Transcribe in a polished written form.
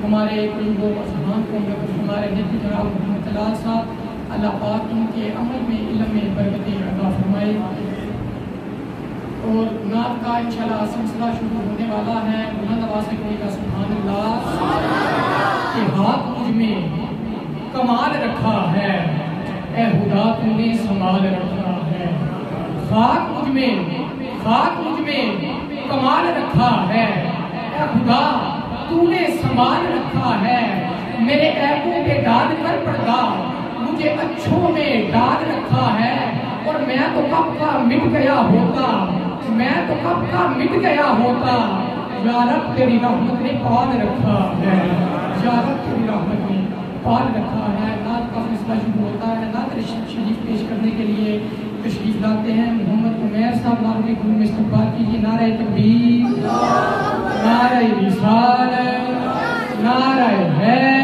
हमारे बुजुर्गों को सलाम को हमारे हिफ्ज़ जनाब मोहम्मद तलाल साहब अल्लाह पाक उनके अमल में इल्म में बरकतें अता फरमाए। और नात का इंशाल्लाह सिलसिला शुरू होने वाला है। बुलंद आवाज़ से कहिएगा सुभान अल्लाह। कि हाथ मुझ में कमाल रखा है, ए खुदा तूने संभाल रखा है। खाक मुझ में कमाल रखा है, ए खुदा तूने संभाल रखा है। मेरे ऐबों पे दाद कर पर्दा, मुझे अच्छों में डाल रखा है। और मैं तो कब का मिट गया होता, या रब तेरी रहमत ने पाल रखा है, या रब तेरी रहमत ने पाल रखा है। नात का फैसला शुरू होता है। नात शरीफ पेश करने के लिए तशरीफ लाते हैं मोहम्मद उमैर साहब। नारों के गुण में इस्तकबाल कीजिए। नारे तकबीर, नारे रिसालत, नारे है